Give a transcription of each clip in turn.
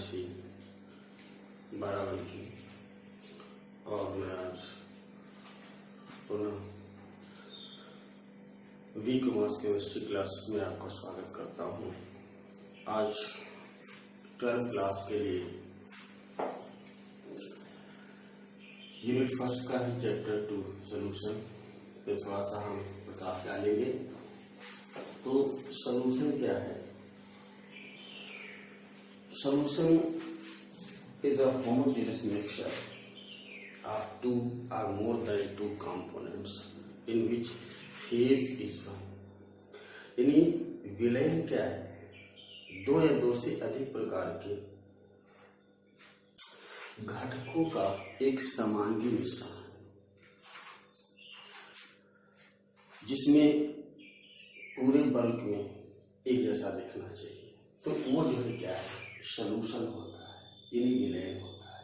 Chemistry बराबर की और मैं आज पुनः वी कॉमर्स केमिस्ट्री क्लास में आपका स्वागत करता हूँ। आज 12th क्लास के लिए यूनिट फर्स्ट का ही चैप्टर 2 सॉल्यूशन पे थोड़ा सा हम प्रकाश डालेंगे। तो सॉल्यूशन क्या है? Solution is a homogeneous mixture of two or more than two components in which phase is one। यानी विलयन क्या है? दो या दो से अधिक प्रकार के घटकों का एक समांगी मिश्रण जिसमें पूरे बल्क में एक जैसा दिखना चाहिए। तो वो जो है क्या है? सॉल्यूशन होता है, यानी विलयन होता है।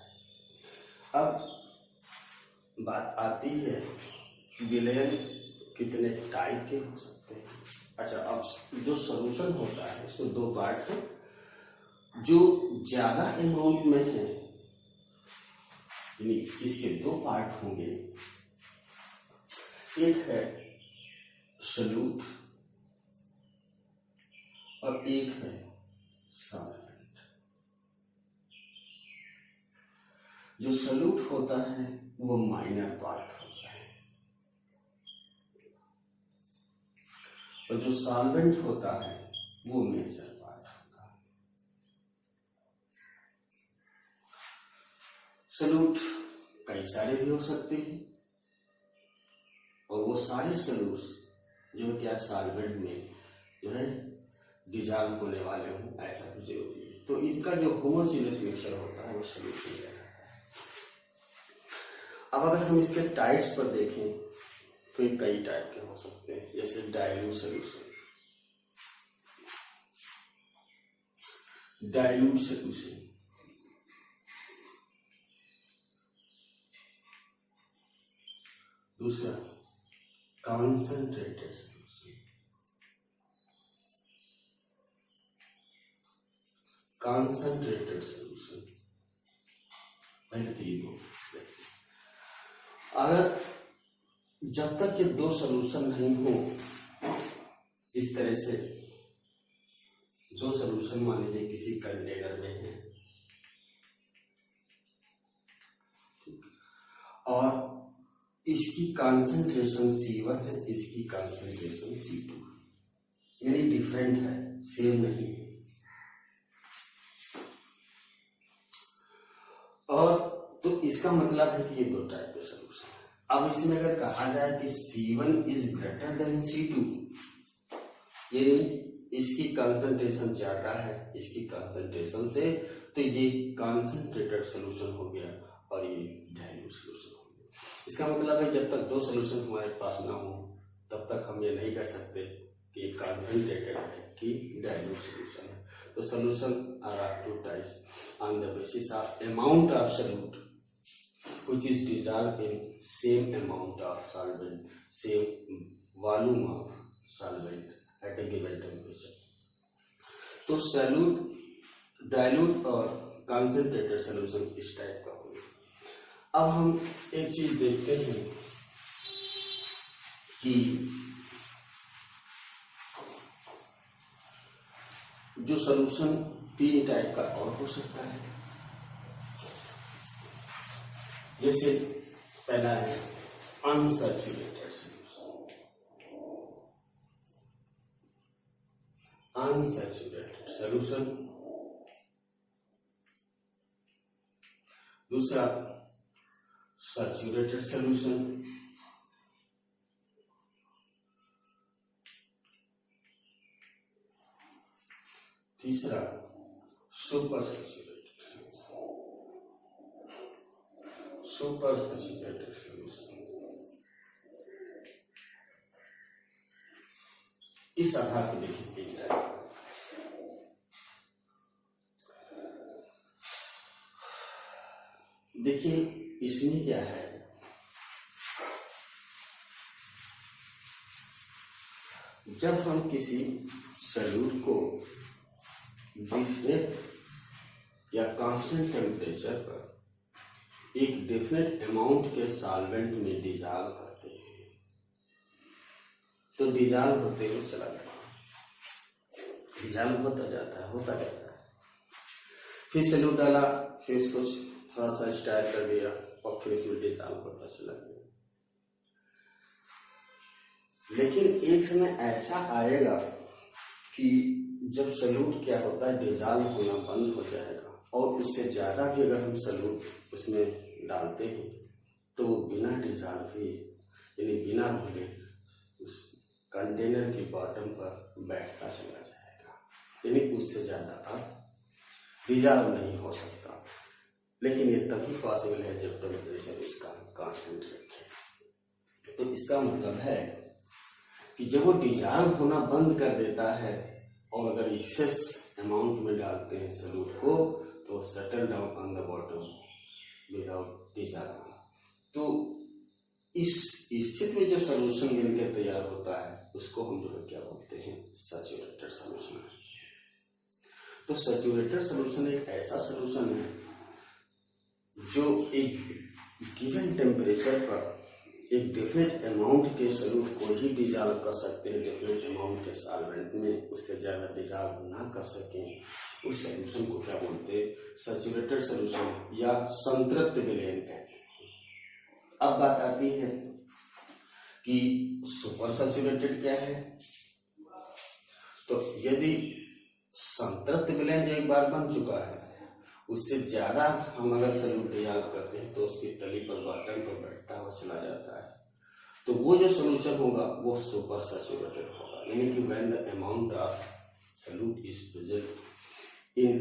अब बात आती है विलयन कितने टाइप के हो सकते हैं। अच्छा, अब जो सॉल्यूशन होता है इसमें दो पार्ट है। जो ज्यादा अमाउंट में है यानी इसके दो पार्ट होंगे, एक है सॉल्यूट और एक है सॉल्वेंट। जो सॉल्यूट होता है वो माइनर पार्ट होता है और जो सॉल्वेंट होता है वो मेजर पार्ट होता है। सॉल्यूट कई सारे भी हो सकते हैं और वो सारे सॉल्यूट्स जो क्या सॉल्वेंट में जो है डिसॉल्व होने वाले हों, ऐसा भी जरूरी है। तो इसका जो होमोजेनियस मिक्सचर होता है वो सॉल्यूशन है। अब अगर हम इसके टाइप्स पर देखें तो ये कई टाइप के हो सकते हैं, जैसे डाइल्यूट सॉल्यूशन। डाइल्यूट सॉल्यूशन दूसरा कॉन्सेंट्रेटेड सॉल्यूशन। कॉन्सेंट्रेटेड सॉल्यूशन पहले तो ये दो। अगर जब तक ये दो सॉल्यूशन नहीं हो, इस तरह से दो सॉल्यूशन मान लीजिए किसी कंटेनर में है और इसकी कंसंट्रेशन C1 है, इसकी कंसंट्रेशन C2 है, यानी डिफरेंट है, सेम नहीं है। और तो इसका मतलब है कि ये दो टाइप के सॉल्यूशन है। अब इसमें अगर कहा जाए कि C1 is greater than C2, यानी इसकी कंसंट्रेशन ज्यादा है इसकी कंसंट्रेशन से, तो ये कंसंट्रेटेड सॉल्यूशन हो गया और ये डाइल्यूट सॉल्यूशन हो गया। इसका मतलब है जब तक दो सॉल्यूशन हमारे पास ना हो तब तक हम ये नहीं कह सकते कि कंसंट्रेटेड है कि डाइल्यूट सॉल्यूशन है। तो solution are two types on the basis of amount of solute which is dissolved in same amount of solvent, same volume of solvent at a given temperature। तो solute, dilute और concentrated solution इस type का होगा। अब हम एक चीज देखते हैं कि जो सॉल्यूशन तीन टाइप का और हो सकता है। जैसे पहला है अनसैचुरेटेड सॉल्यूशन। Unsaturated solution. दूसरा सैचुरेटेड सॉल्यूशन। तीसरा सुपर सैचुरेटेड सॉल्यूशन। इस आधार पर देखिए देखिए इसमें क्या है, जब हम किसी सॉल्यूट को डिफरेंट या कांस्टेंट टेम्परेचर पर एक डेफिनेट अमाउंट के सॉल्वेंट में डिजॉल्व करते हैं तो डिजॉल्व होते हुए चला जाता है, डिजॉल्व होता जाता है। फिर सैल्यूट डाला, फिर इसको थोड़ा सा स्टाइल कर दिया और फिर इसमें डिजॉल्व होता चला गया। लेकिन एक समय ऐसा आएगा कि जब सैल्यूट क्या होता है डिजॉल्व होना बंद हो जाएगा और उससे ज्यादा भी अगर हम सैल्यूट उसमें डालते हैं तो बिना डिजॉल्व हुए यानी बिना भूले उस कंटेनर की बॉटम पर बैठता चला जाएगा, यानी उससे ज्यादा अब डिजॉल्व नहीं हो सकता। लेकिन ये तभी पॉसिबल है जब टेम्परेचर इसका कांस्टेंट रखें। तो इसका मतलब है कि जब वो डिजॉल्व होना बंद कर देता है और अगर एक्सेस अमाउंट में डालते हैं सैल्यूट को तो settle down on the bottom without dissolving. तो इस स्थिति में जो सॉल्यूशन मिलकर तैयार होता है उसको हम जो है क्या बोलते हैं, सैचुरेटेड सॉल्यूशन। तो सैचुरेटेड सॉल्यूशन एक ऐसा सॉल्यूशन है जो एक गिवन टेम्परेचर पर एक डेफिनेट अमाउंट के सॉल्यूट को ही डिजॉल्व कर सकते हैं, डेफिनेट अमाउंट के सॉल्वेंट में उससे ज्यादा डिजॉल्व ना कर सकें, उस सॉल्यूशन को क्या बोलते हैं, सैचुरेटेड सॉल्यूशन या संतृप्त विलयन कहते हैं। अब बात आती है कि सुपर सैचुरेटेड क्या है। तो यदि संतृप्त विलयन जो एक बार बन चुका है उससे ज्यादा हम अगर सॉल्यूट डिजॉल्व करते हैं तो उसकी तली पर बॉटम पर बैठता हुआ चला जाता है, तो वो जो सॉल्यूशन होगा वो सुपर सैचुरेटेड होगा, यानी कि when the amount of solute is present in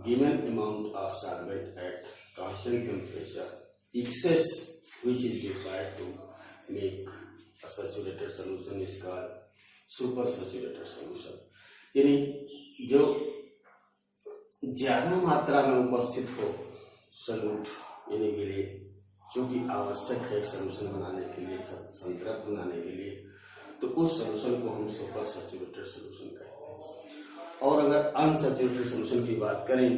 given amount of solvent at constant temperature excess which is required to make a saturated solution is called super saturated solution. यानी जो ज्यादा मात्रा में उपस्थित हो सॉल्यूट यानी के लिए जो कि आवश्यक है एक सॉल्यूशन बनाने के लिए, संतृप्त बनाने के लिए, तो उस सॉल्यूशन को हम सुपर सैचुरेटेड सॉल्यूशन कहते हैं। और अगर अनसैचुरेटेड सॉल्यूशन की बात करें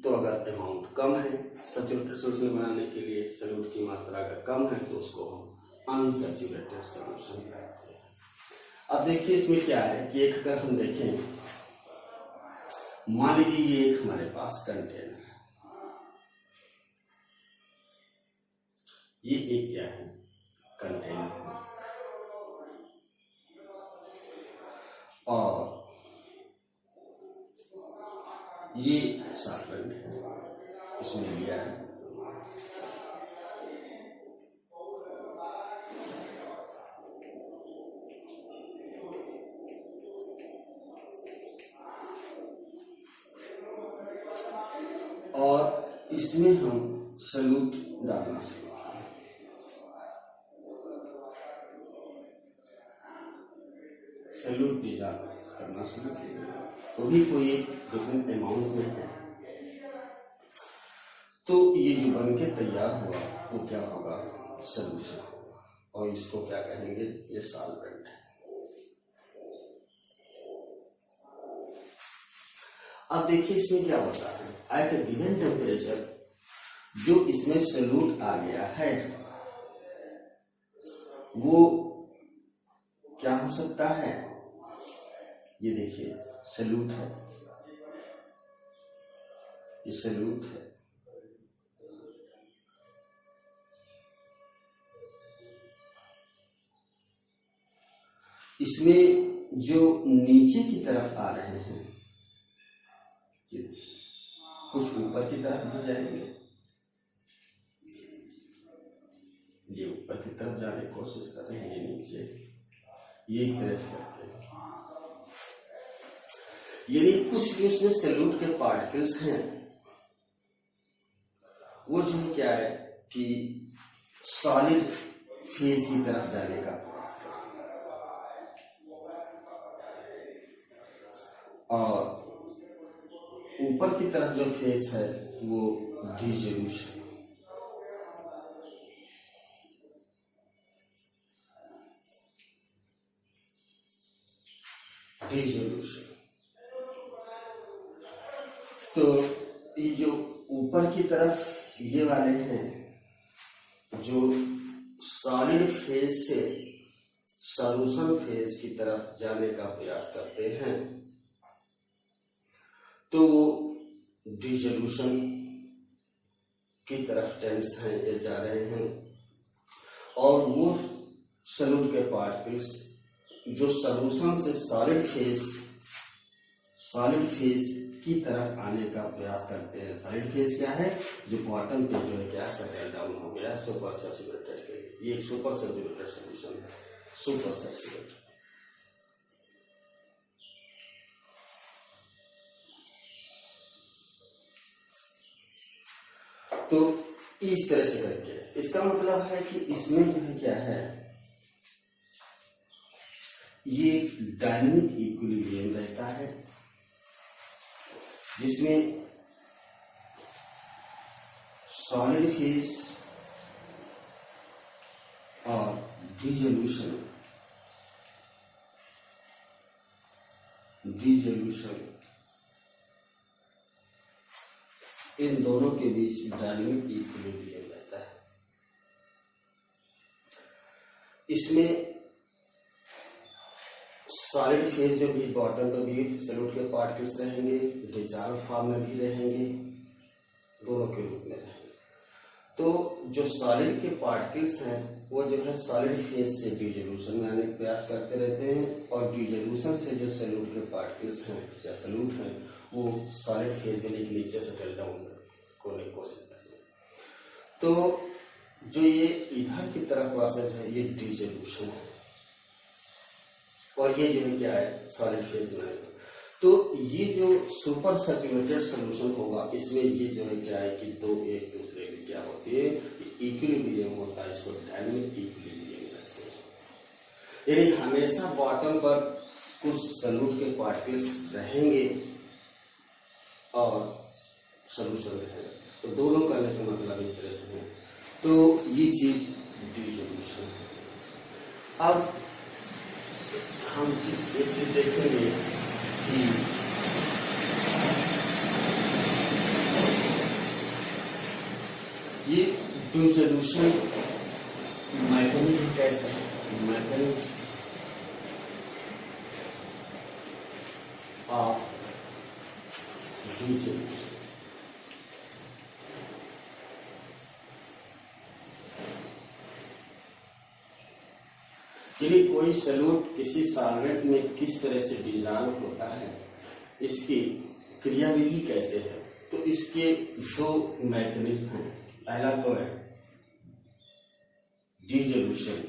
तो अगर अमाउंट कम है सैचुरेटेड सॉल्यूशन बनाने के लिए, सॉल्यूट की मात्रा अगर कम है तो उसको हम अनसैचुरेटेड सॉल्यूशन कहते हैं। अब देखिए इसमें क्या है कि एक अगर हम देखें, मान लीजिए ये एक हमारे पास कंटेनर है, ये एक क्या है कंटेनर है और ये सॉल्वेंट है इसमें लिया है। और इसमें हम सॉल्यूट डालना शुरू करें, सॉल्यूट डिजॉल्व करना शुरू करें, तो भी कोई एक डिफरेंट अमाउंट में है, तो ये जो बन के तैयार हुआ वो क्या होगा, सॉल्यूशन होगा, और इसको क्या कहेंगे, ये सॉल्वेंट है। अब देखिए इसमें क्या होता है, एट ए गिवन टेम्परेचर जो इसमें सॉल्यूट आ गया है वो क्या हो सकता है, ये देखिए सॉल्यूट है, ये सॉल्यूट है, इसमें जो नीचे की तरफ आ रहे हैं कुछ ऊपर की तरफ भी जाएंगे, ये ऊपर की तरफ जाने की कोशिश कर रहे हैं, ये नीचे, ये इस तरह से करते हैं, यानी कुछ भी उसमें सॉल्यूट के पार्टिकल्स हैं वो जो क्या है कि सॉलिड फेज की तरफ जाने का प्रयास करेंगे और ऊपर की तरफ जो फेस है वो डिसोल्यूशन, डिसोल्यूशन। तो ये जो ऊपर की तरफ ये वाले हैं जो सॉलिड फेज से सॉल्यूशन फेज की तरफ जाने का प्रयास करते हैं, तो वो डिसोल्यूशन की तरफ टेंस हैं ये जा रहे हैं। और वो सॉल्यूट के पार्टिकल्स जो सॉल्यूशन से सॉलिड फेज की तरफ आने का प्रयास करते हैं। सॉलिड फेज क्या है? जो बॉटम पे जो है क्या सेटल डाउन हो गया सुपर सैचुरेटेड के लिए। ये एक सुपर सैचुरेटेड सॉल्यूशन है, सुपर सैचुरेटेड। तो इस तरह से करके इसका मतलब है कि इसमें जो है क्या है, ये डायनेमिक इक्विलिब्रियम रहता है जिसमें सॉलिड फेज और डिसोल्यूशन इन दोनों के बीच डायनेमिक इक्विलिब्रियम रहता है। इसमें सॉलिड फेज में भी बॉटम में भी सॉल्यूट के पार्टिकल्स रहेंगे, डिसॉल्व फॉर्म में भी रहेंगे, दोनों के रूप में रहेंगे। तो जो सॉलिड के पार्टिकल्स हैं वो जो है सॉलिड फेज से डिसोल्यूशन में आने का प्रयास करते रहते हैं, और डिसोल्यूशन से जो सॉल्यूट के पार्टिकल्स हैं या सॉल्यूट हैं वो सॉलिड फेज में नीचे सेटल डाउन करने की कोशिश करते हैं। तो जो ये इधर की तरफ प्रोसेस है ये डिसोल्यूशन है, और ये जो है क्या है सॉलिड फेज में। तो ये जो सुपर सैचुरेटेड सॉल्यूशन होगा इसमें ये जो है क्या है कि दो एक दूसरे की क्या होती है इक्विलिब्रियम होता है, इसको डायनेमिक इक्विलिब्रियम कहते हैं। यानी हमेशा बॉटम पर कुछ सॉल्यूट के पार्टिकल्स रहेंगे और सॉल्यूशन रहेगा, तो दोनों करने का मतलब इस तरह से है। तो ये चीज डिसोल्यूशन है। अब हम एक चीज देखेंगे कि ये डिसोल्यूशन मैकेनिज्म कैसा है, मैकेनिज्म ऑफ डिसोल्यूशन। यदि कोई सॉल्यूट किसी सॉल्वेंट में किस तरह से डिसॉल्व होता है, इसकी क्रियाविधि कैसे है, तो इसके दो मैकेनिज्म हैं। पहला तो है डिसोल्यूशन,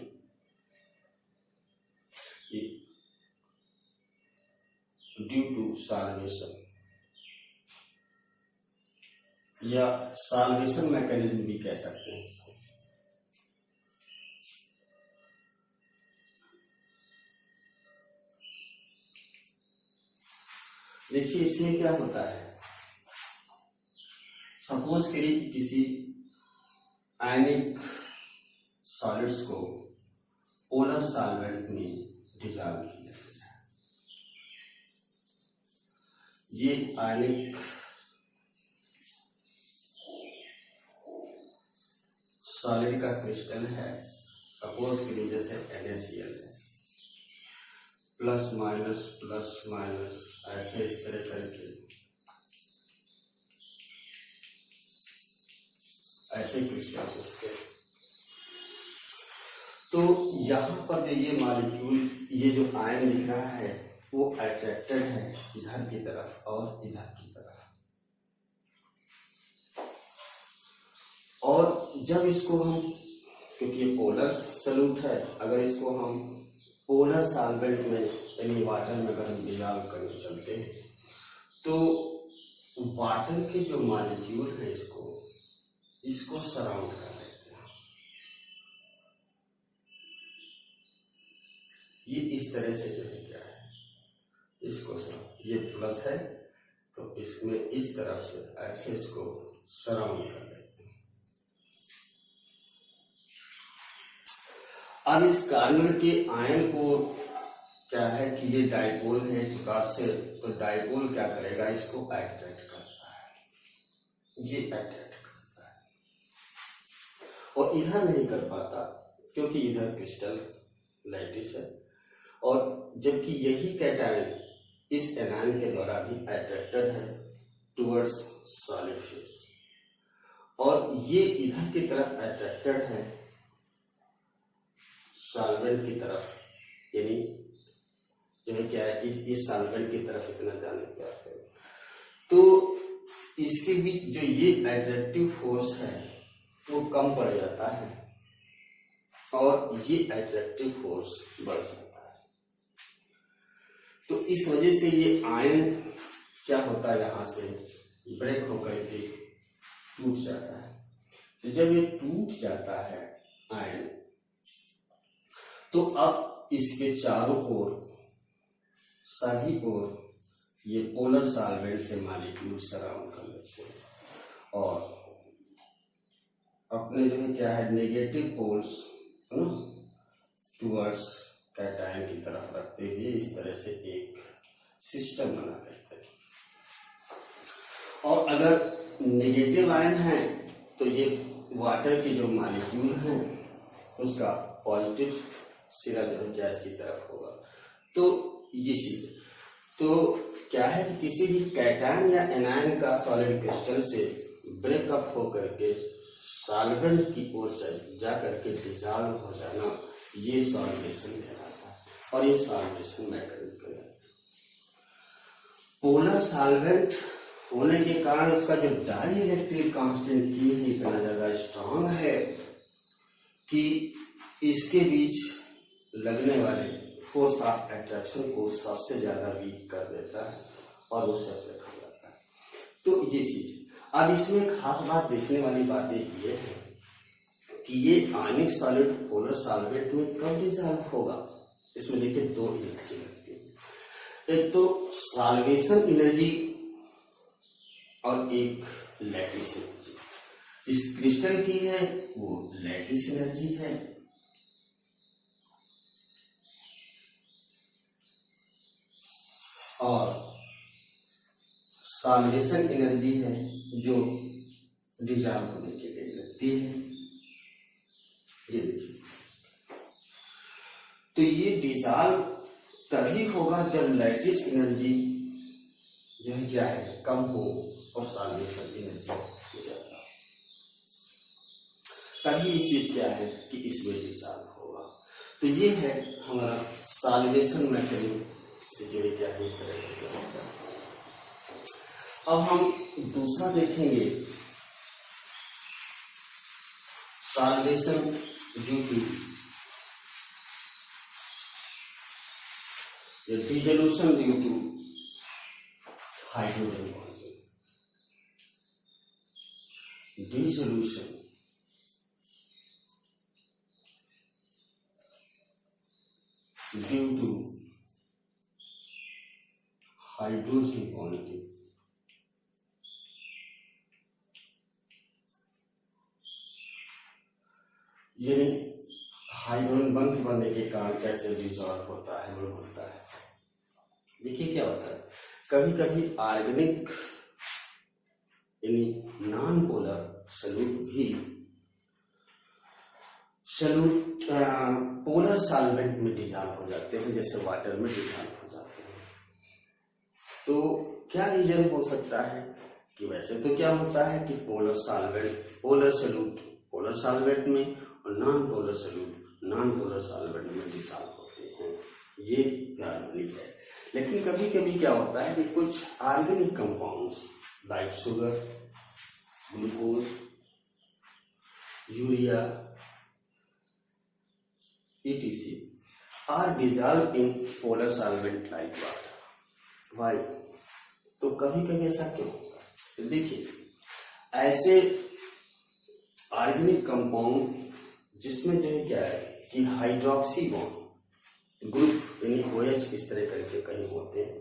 ड्यू टू सॉल्वेशन, या सॉल्वेशन मैकेनिज्म भी कह सकते हैं। देखिए इसमें क्या होता है, सपोज करिए कि किसी आयनिक सॉलिड्स को पोलर सॉल्वेंट में डिसॉल्व किया जाए। ये आयनिक सॉलिड का क्रिस्टल है, सपोज करिए जैसे NaCl है, प्लस माइनस ऐसे इस तरह करके ऐसे क्रिस्टल्स उसके। तो यहां पर जो ये मॉलिक्यूल ये जो आयन दिख रहा है वो अट्रैक्टेड है इधर की तरफ और इधर की तरफ, और जब इसको हम, क्योंकि ये पोलर सॉल्यूट है, अगर इसको हम पोलर सॉल्वेंट में यानी वाटर में अगर हम डिसॉल्व करने चलते हैं तो वाटर के जो मॉलिक्यूल है इसको सराउंड कर लेते हैं। ये इस तरह से जो है क्या है इसको ये प्लस है तो इसमें इस तरफ से ऐसे इसको सराउंड कर लेते हैं। अब इस कार्बन के आयन को क्या है कि ये डाइपोल है एक प्रकार से, तो डाइपोल क्या करेगा, इसको अट्रैक्ट करता है। ये अट्रैक्ट करता है और इधर नहीं कर पाता क्योंकि इधर क्रिस्टल लैटिस है, और जबकि यही कैटायन इस एनायन के द्वारा भी अट्रैक्टेड है टुवर्ड्स सॉलिड फेस, और ये इधर की तरफ अट्रैक्टेड है सॉल्वेंट की तरफ, यानी जो है क्या है इस सॉल्वेंट की तरफ इतना जाने का प्रयास है। तो इसके बीच जो ये अट्रैक्टिव फोर्स है वो कम पड़ जाता है और ये अट्रैक्टिव फोर्स बढ़ जाता है। तो इस वजह से ये आयन क्या होता है, यहां से ब्रेक होकर के टूट जाता है। तो जब ये टूट जाता है आयन, तो अब इसके चारों ओर सभी ओर ये पोलर सॉल्वेंट के मॉलिक्यूल सराउंड कर लेते हैं और अपने जो है क्या है नेगेटिव पोल्स टुवर्ड्स कैटायन की तरफ रखते हुए इस तरह से एक सिस्टम बना लेते हैं। और अगर नेगेटिव आयन है तो ये वाटर के जो मॉलिक्यूल हैं उसका पॉजिटिव सिरा जो है गैस की तरफ होगा। तो ये चीज तो क्या है कि किसी भी कैटायन या एनायन का सॉलिड क्रिस्टल से ब्रेकअप होकर के सॉल्वेंट की ओर जा करके डिसॉल्व हो जाना, ये सॉल्वेशन कहलाता है और ये सॉल्वेशन मैकेनिकल है। पोलर सॉल्वेंट होने के कारण उसका जो डाइइलेक्ट्रिक कांस्टेंट की है इतना ज्यादा स्ट्रांग है कि इसके बीच लगने वाले फोर्स ऑफ अट्रैक्शन को सबसे ज्यादा वीक कर देता है और वो सेपरेट हो जाता है। तो ये चीज अब इसमें खास बात देखने वाली बात एक ये है कि ये आयनिक सॉलिड पोलर सॉल्वेंट में कब डिसॉल्व होगा। इसमें देखिए दो एनर्जी लगती है, एक तो सॉल्वेशन एनर्जी और एक लैटिस एनर्जी। इस क्रिस्टल की है वो लैटिस एनर्जी है और सॉल्वेशन एनर्जी है जो डिसॉल्व होने के लिए लगती है। ये देखिए, तो ये डिसॉल्व तभी होगा जब लैटिस एनर्जी जो है क्या है कम हो और सॉल्वेशन एनर्जी ज्यादा हो, तभी ये चीज क्या है कि इसमें डिसॉल्व होगा। तो ये है हमारा सॉल्वेशन मैकेनिज्म से जो है क्या है इस तरह से होता है। अब हम दूसरा देखेंगे solvation due to dissolution due to hydrogen bonding. Dissolution due to hydrogen bonding. यानी हाइड्रोजन बंध बनने के कारण कैसे डिसॉल्व होता है वो होता है। देखिए क्या होता है, कभी कभी ऑर्गेनिक यानी नॉन पोलर सॉल्यूट भी सॉल्यूट पोलर सॉल्वेंट में डिसॉल्व हो जाते हैं, जैसे वाटर में डिसॉल्व हो जाते हैं। तो क्या रीजन हो सकता है कि वैसे तो क्या होता है कि polar solvent polar solute polar solvent में और non polar solute non polar solvent में डिसॉल्व होते हैं, ये ऑर्गेनिक है। लेकिन कभी कभी क्या होता है कि कुछ organic compounds like sugar, glucose, urea etc are dissolved in polar solvent like water. Why? तो कभी कभी ऐसा क्यों होता है? तो देखिए, ऐसे ऑर्गेनिक कंपाउंड जिसमें जो है क्या है कि हाइड्रोक्सी बॉन्ड ग्रुप यानी OH इस तरह करके कहीं होते हैं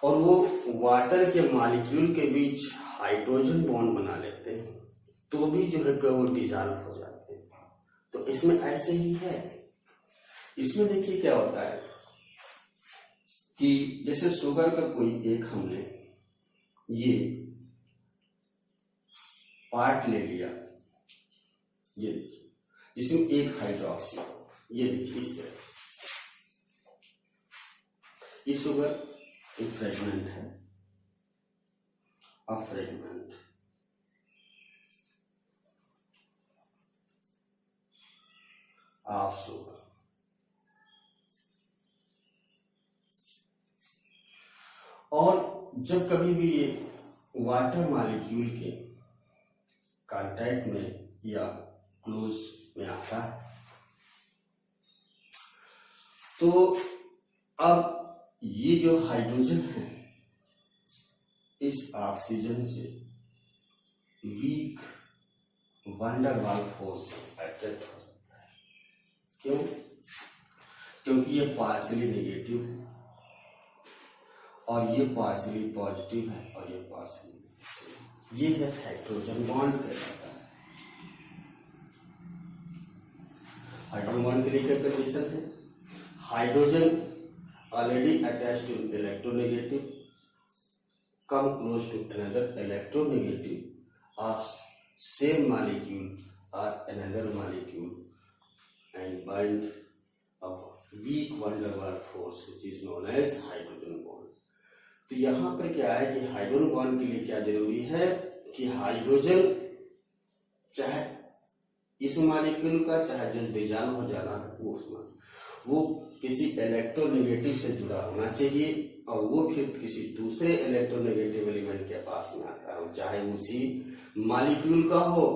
और वो वाटर के मॉलिक्यूल के बीच हाइड्रोजन बॉन्ड बना लेते हैं, तो भी जो है वो डिसॉल्व हो जाते हैं। तो इसमें ऐसे ही है। इसमें देखिए क्या होता है कि जैसे शुगर का कोई एक हमने ये पार्ट ले लिया, ये देखिए, इसमें एक हाइड्रोक्सी, ये देखिए इस तरह, ये शुगर एक फ्रेगमेंट है, अ फ्रेगमेंट ऑफ शुगर। और जब कभी भी ये वाटर मॉलिक्यूल के कांटेक्ट में या क्लोज में आता है, तो अब ये जो हाइड्रोजन है इस ऑक्सीजन से weak van der Waals force attract हो सकता है। क्यों? क्योंकि ये पार्शियली नेगेटिव है और ये पार्शियली पॉजिटिव है और ये पार्शियली नेगेटिव है। ये है हाइड्रोजन बॉन्ड कहलाता है। हाइड्रोजन बॉन्ड के लिए क्या कंडीशन है? Hydrogen already attached to electronegative come close to another electronegative of same molecule or another molecule and bind of weak van der Waals force which is known as hydrogen bond। तो यहाँ पर क्या है कि hydrogen bond के लिए क्या जरूरी है कि हाइड्रोजन चाहे इस मॉलिक्यूल का चाहे जो डिजॉल्व हो जाना है वो उसमें वो किसी इलेक्ट्रोनेगेटिव से जुड़ा होना चाहिए और वो फिर किसी दूसरे इलेक्ट्रोनेगेटिव एलिमेंट के पास में आता है, चाहे उसी मॉलिक्यूल का हो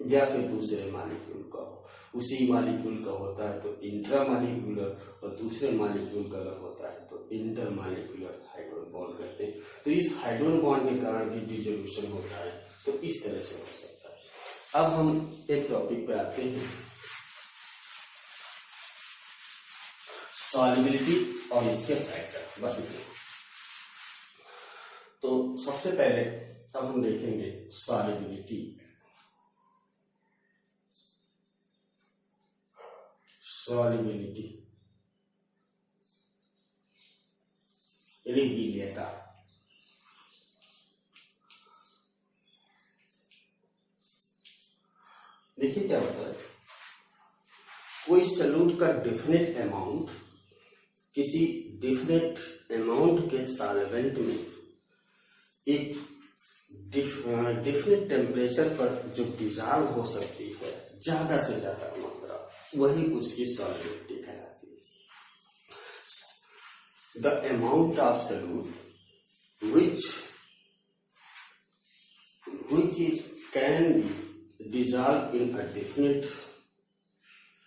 या फिर दूसरे मॉलिक्यूल का हो। उसी मॉलिक्यूल का होता है तो इंट्रा मॉलिक्यूलर और दूसरे मॉलिक्यूल का अगर होता है तो इंटर मॉलिक्यूलर हाइड्रोजन बॉन्ड कहते हैं। तो इस हाइड्रोजन बॉन्ड के कारण भी डिसोल्यूशन होता है, तो इस तरह से हो सकता है। अब हम एक टॉपिक पे आते हैं, सॉल्युबिलिटी और इसके फैक्टर, बस इतना। तो सबसे पहले अब हम देखेंगे सॉल्युबिलिटी। सॉल्युबिलिटी यानी विलेयता। देखिए क्या होता है, कोई सॉल्यूट का डेफिनेट अमाउंट किसी डिफरेंट अमाउंट के सॉल्वेंट में एक डिफरेंट टेम्परेचर पर जो डिसॉल्व हो सकती है ज्यादा से ज्यादा मात्रा, वही उसकी सॉल्युबिलिटी कहलाती है। The amount of solute which is can be dissolved in a definite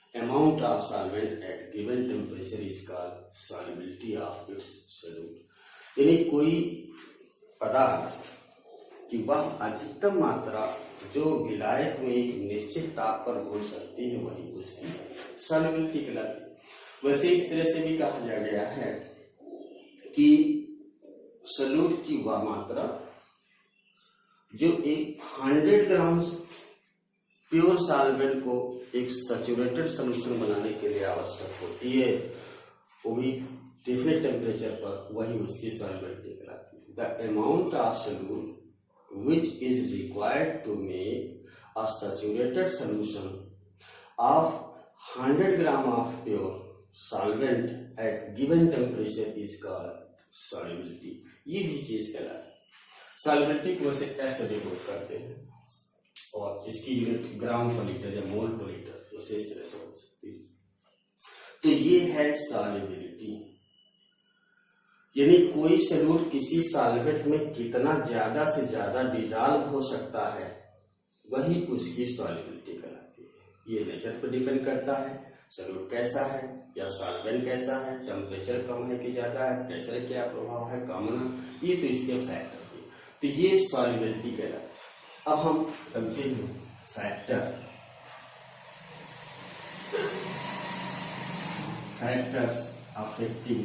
amount of solvent at given temperature is called solubility of its solute। यानी कोई पदार्थ की वह अधिकतम मात्रा जो विलायक में एक निश्चित ताप पर घुल सकती है वही उसकी सॉल्युबिलिटी कहलाती है। वैसे इस तरह से भी कहा जा गया है कि सॉल्यूट की वह मात्रा जो एक 100 ग्राम प्योर सॉल्वेंट को एक सैचुरेटेड सॉल्यूशन बनाने के लिए आवश्यक होती है, वो भी डिफरेंट टेम्परेचर पर, वही उसकी सॉल्युबिलिटी कहलाती है। The amount of solute which is required to make a saturated solution of 100 gram of pure solvent at given temperature is called solubility. ये भी चीज कहलाती है। सॉल्युबिलिटी को ऐसे डिनोट करते हैं और इसकी यूनिट ग्राम पर लीटर या मोल पर लीटर उसे इस तरह से हो सकती है। तो ये है सॉल्युबिलिटी, यानी कोई सॉल्यूट किसी सॉल्वेंट में कितना ज्यादा से ज्यादा डिसॉल्व हो सकता है वही उसकी सॉल्युबिलिटी कहलाती है। ये नेचर पर डिपेंड करता है, सॉल्यूट कैसा है या सॉल्वेंट कैसा है, टेम्परेचर कम है कि ज्यादा है, प्रेशर क्या प्रभाव है, कम, ये तो इसके फैक्टर है। तो ये सॉल्युबिलिटी कहलाती है। अब हम समझते हैं फैक्टर्स अफेक्टिंग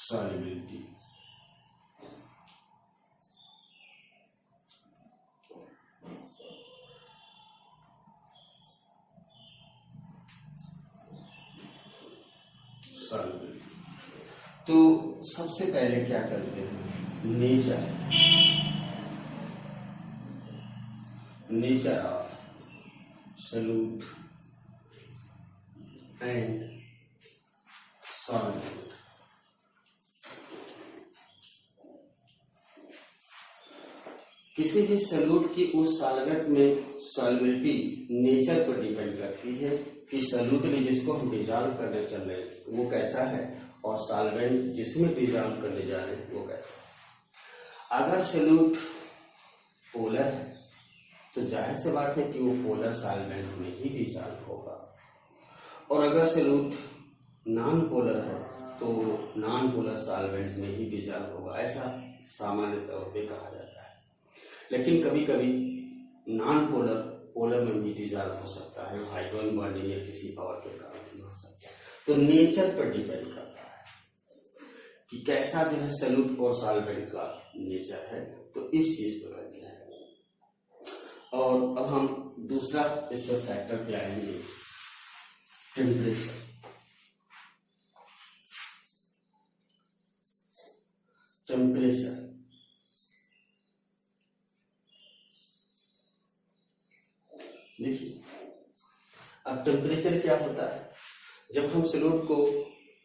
सॉल्युबिलिटी। तो सबसे पहले क्या करते हैं, nature of solute and solvent. किसी भी सॉल्यूट की उस सॉल्वेंट में सॉल्युबिलिटी नेचर पर डिपेंड करती है कि सॉल्यूट में जिसको हम डिजॉल्व करने चल रहे हैं वो कैसा है, और सॉल्वेंट जिसमें डिजॉल्व करने जा रहे हैं वो कैसा है। अगर सॉल्यूट पोलर है तो जाहिर सी बात है कि वो पोलर सॉल्वेंट में ही डिजॉल्व होगा, और अगर सॉल्यूट नॉन पोलर है तो नॉन पोलर सॉल्वेंट में ही डिजॉल्व होगा, ऐसा सामान्य तौर पे कहा जाता है। लेकिन कभी कभी नॉन पोलर पोलर में भी डिजॉल्व हो सकता है, हाइड्रोजन बॉन्डिंग या किसी पावर के कारण भी हो सकता है। तो नेचर पर डिपेंड करता है कि कैसा जो है सॉल्यूट और सॉल्वेंट का नेचर है, तो इस चीज पर रहते हैं। और अब हम दूसरा इस पर फैक्टर पे आएंगे, टेम्परेचर। देखिए, अब टेम्परेचर क्या होता है, जब हम सॉल्यूट को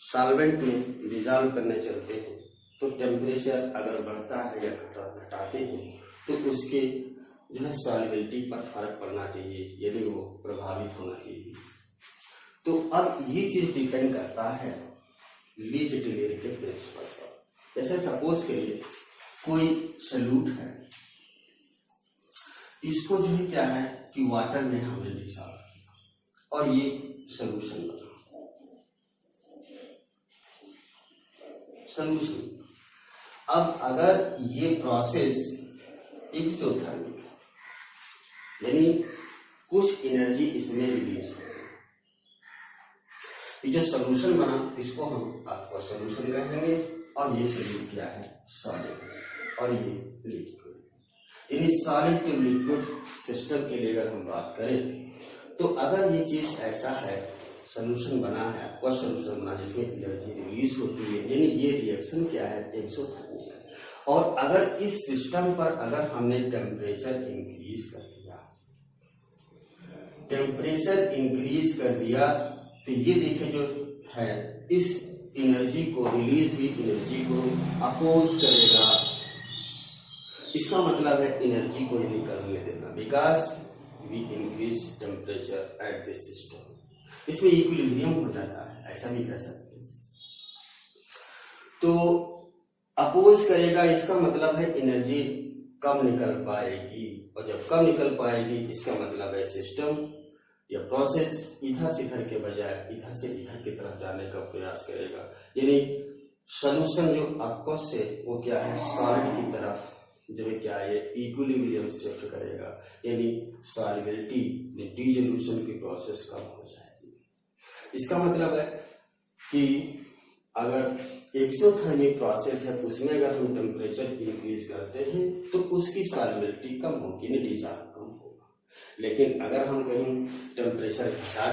सॉल्वेंट में डिजॉल्व करने चलते हैं तो टेम्परेचर अगर बढ़ता है या घटाते हैं तो उसके जो है सॉल्युबिलिटी पर फर्क पड़ना चाहिए, यदि वो प्रभावित होना चाहिए। तो अब ये चीज डिपेंड करता है लीच डिलेयर के प्रिंसिपल पर। जैसे सपोज करिए कोई सॉल्यूट है, इसको जो है क्या है कि वाटर में हमने डिसॉल्व किया और ये सॉल्यूशन बना। अब अगर ये प्रोसेस एक्सोथर्मिक यानी कुछ एनर्जी इसमें रिलीज हो, ये जो सॉल्यूशन बना इसको हम आपको सॉल्यूशन कहेंगे, और ये सॉल्यूट क्या है, सॉलिड, और ये लिक्विड। यानी सॉलिड टू लिक्विड सिस्टम के लिए अगर हम बात करें तो अगर ये चीज ऐसा है, सॉल्यूशन बना है, आपका सॉल्यूशन बना जिसमें एनर्जी रिलीज होती है, यानी ये रिएक्शन क्या है, एक्सोथर्मिक है। और अगर इस सिस्टम पर अगर हमने टेम्परेचर इंक्रीज कर दिया, तो ये देखिए जो है इस एनर्जी को, रिलीज हुई एनर्जी को अपोज करेगा। इसका मतलब है एनर्जी को नहीं करने देना, because we increase temperature at this system. इसमें इक्विलिब्रियम हो जाता है, ऐसा भी कह सकते हैं। तो अपोज करेगा, इसका मतलब है एनर्जी कम निकल पाएगी, और जब कम निकल पाएगी इसका मतलब है सिस्टम या प्रोसेस इधर से इधर के बजाय इधर से इधर की तरफ जाने का प्रयास करेगा। यानी सॉल्यूशन जो aqueous से वो क्या है, सॉलिड की तरफ जो है क्या है, इक्विलिब्रियम शिफ्ट करेगा, यानी सॉल्युबिलिटी डिसोल्यूशन की प्रोसेस कम हो जाएगी। इसका मतलब है कि अगर एक्सोथर्मिक प्रोसेस है उसमें अगर हम टेम्परेचर इंक्रीज करते हैं तो उसकी सॉल्युबिलिटी कम होगी, यानी डिसॉल्व कम होगा। लेकिन अगर हम कहीं टेम्परेचर घटा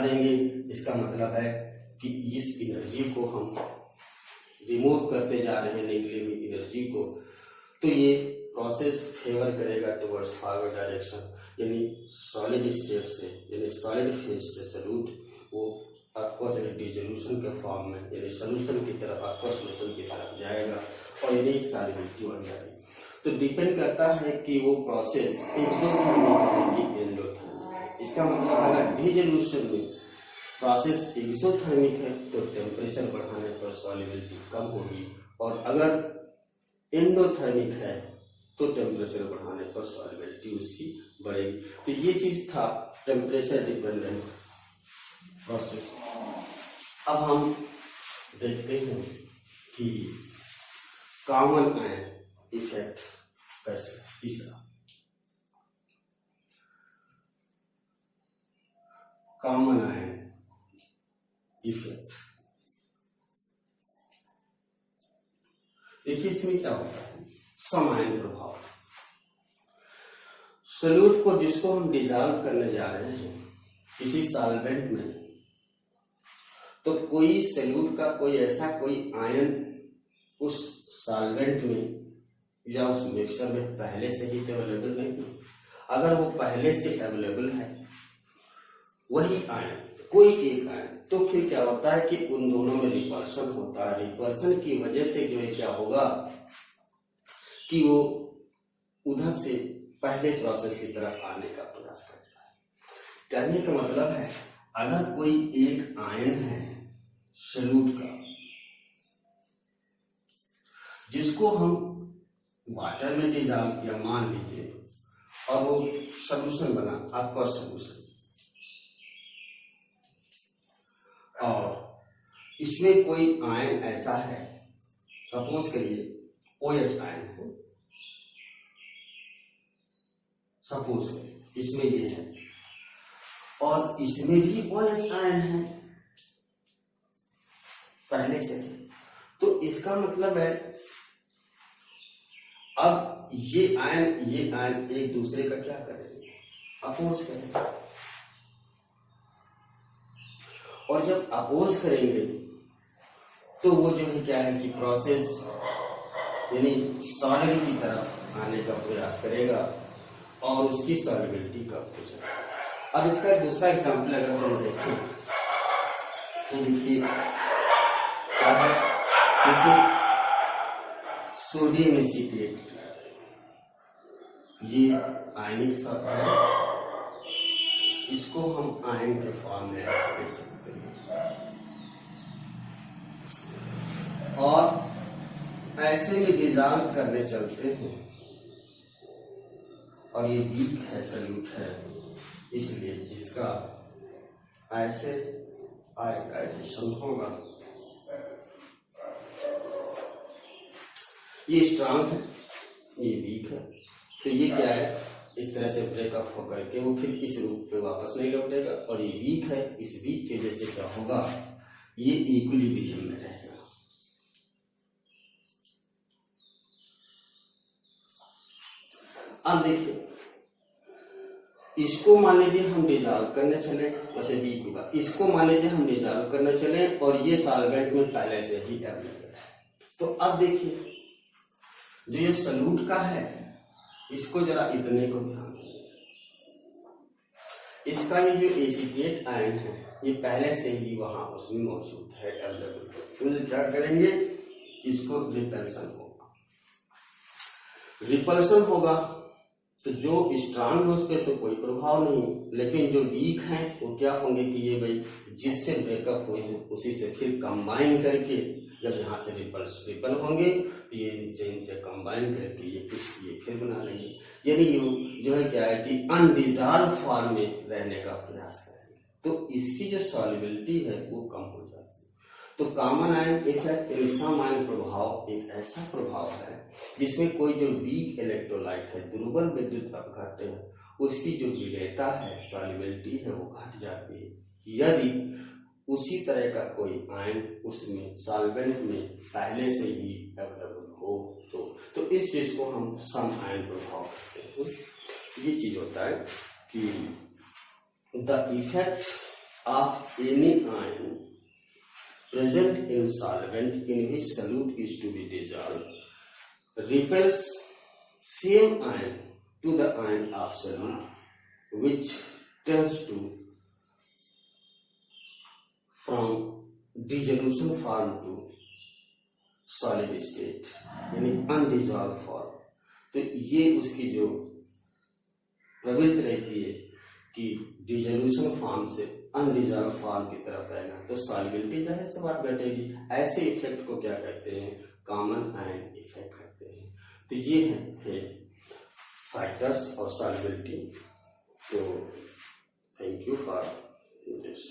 देंगे, इसका मतलब है कि इस एनर्जी को हम रिमूव करते जा रहे हैं, निकली हुई एनर्जी को, तो ये प्रोसेस फेवर करेगा टुवर्ड्स फॉरवर्ड डायरेक्शन, यानी सॉलिड स्टेट से, यानी सॉलिड फेज से सॉल्यूट वो aqueous डिसोल्यूशन के फॉर्म में, यानी सॉल्यूशन की तरफ, aqueous सॉल्यूशन की तरफ जाएगा, और यानी सॉल्युबिलिटी बढ़ जाएगी। तो डिपेंड करता है कि वो प्रोसेस एक्सोथर्मिक है कि एंडोथर्मिक है। इसका मतलब अगर डिसोल्यूशन में प्रोसेस एक्सोथर्मिक है तो टेम्परेचर बढ़ाने पर सॉल्युबिलिटी कम होगी, और अगर एंडोथर्मिक है तो टेम्परेचर बढ़ाने पर सॉल्युबिलिटी उसकी बढ़ेगी। तो ये चीज था टेम्परेचर डिपेंडेंट प्रोसेस। अब हम देखते हैं कि कॉमन आयन इफेक्ट कैसे, तीसरा कॉमन आयन इफेक्ट। देखिए इसमें क्या होता है, समान प्रभाव। सॉल्यूट को जिसको हम डिसॉल्व करने जा रहे हैं किसी सॉल्वेंट में, तो कोई सॉल्यूट का कोई ऐसा कोई आयन उस सॉल्वेंट में या उस मिक्सचर में पहले से ही अवेलेबल नहीं है। अगर वो पहले से अवेलेबल है वही आयन, कोई एक आयन, तो फिर क्या होता है कि उन दोनों में रिपल्शन होता है। रिपल्शन की वजह से जो है क्या होगा कि वो उधर से पहले प्रोसेस की तरफ आने का प्रयास करता है। कहने का मतलब है अगर कोई एक आयन है सॉल्यूट का जिसको हम वाटर में डिजॉल्व किया मान लीजिए और वो सॉल्यूशन बना आपका सॉल्यूशन, और इसमें कोई आयन ऐसा है, सपोज करिए OH आयन है, सपोज इसमें ये है और इसमें भी OH आयन है पहले से, तो इसका मतलब है अब ये आयन एक दूसरे का क्या करेंगे, अपोज करेंगे, और जब अपोज करेंगे तो वो जो है क्या है कि प्रोसेस यानी सॉलिड की तरफ आने का प्रयास करेगा और उसकी सॉलिबिलिटी कम हो जाएगी। अब इसका दूसरा एग्जाम्पल अगर हम देखें तो देखिए क्या है, जैसे सोडियम एसीटेट, ये आयनिक सॉल्ट है, इसको हम आयन के फॉर्म में ऐसे देख सकते हैं और ऐसे में डिजॉल्व करने चलते हैं और ये वीक है सॉल्यूट है, इसलिए इसका ऐसे आयोडाइजेशन होगा। ये स्ट्रांग है, ये वीक है, तो ये क्या है इस तरह से ब्रेकअप होकर के वो फिर इस रूप पे वापस नहीं लौटेगा, और ये वीक है, इस वीक की वजह से क्या होगा ये इक्विलिब्रियम में रहेगा। अब देखिए इसको मान लीजिए हम डिजॉल्व करने चले, वैसे वीक होगा, इसको मान लीजिए हम डिजॉल्व करने चले और ये सॉल्वेंट में पहले से ही अवेलेबल है। तो अब देखिए जो ये सॉल्यूट का है इसको जरा इतने को ध्यान दें, इसका ये जो एसीटेट आयन है ये पहले से ही वहां उसमें मौजूद है अवेलेबल, तो क्या करेंगे इसको रिपल्सन होगा तो जो स्ट्रांग है उस पर तो कोई प्रभाव नहीं, लेकिन जो वीक है वो क्या होंगे कि ये भाई जिससे ब्रेकअप हुए हैं उसी से फिर कंबाइन करके जब यहाँ से रिपल होंगे तो ये इनसे कंबाइन करके ये कुछ ये फिर बना लेंगे, यानी ये जो है क्या है कि अनडिजॉल्व फॉर्म में रहने का प्रयास करेंगे, तो इसकी जो सॉल्युबिलिटी है वो कम हो जाती है। तो कॉमन आयन इफेक्ट यानी सम आयन प्रभाव एक ऐसा प्रभाव है जिसमें कोई जो वीक इलेक्ट्रोलाइट है, दुर्बल विद्युत अपघट्ट है, उसकी जो विलेयता है सॉल्युबिलिटी है वो घट जाती है यदि उसी तरह का कोई आयन उसमें सॉल्वेंट में पहले से ही अवेलेबल हो। तो इस चीज को हम सम आयन प्रभाव कहते हैं। ये चीज होता है कि the effect of any ion present in solvent in which solute is to be dissolved repels same ion to the ion of solute which tends to from dissolution form to solid state यानी undissolved form। तो ये उसकी जो प्रवृत्ति रहती है कि dissolution form से अनडिजॉल्व फॉर्म की तरफ रहना, तो सॉल्युबिलिटी जाहिर सी बात घटेगी। ऐसे इफेक्ट को क्या कहते हैं कॉमन आयन इफेक्ट कहते हैं। तो ये थे फैक्टर्स और सॉल्युबिलिटी। तो थैंक यू फॉर दिस।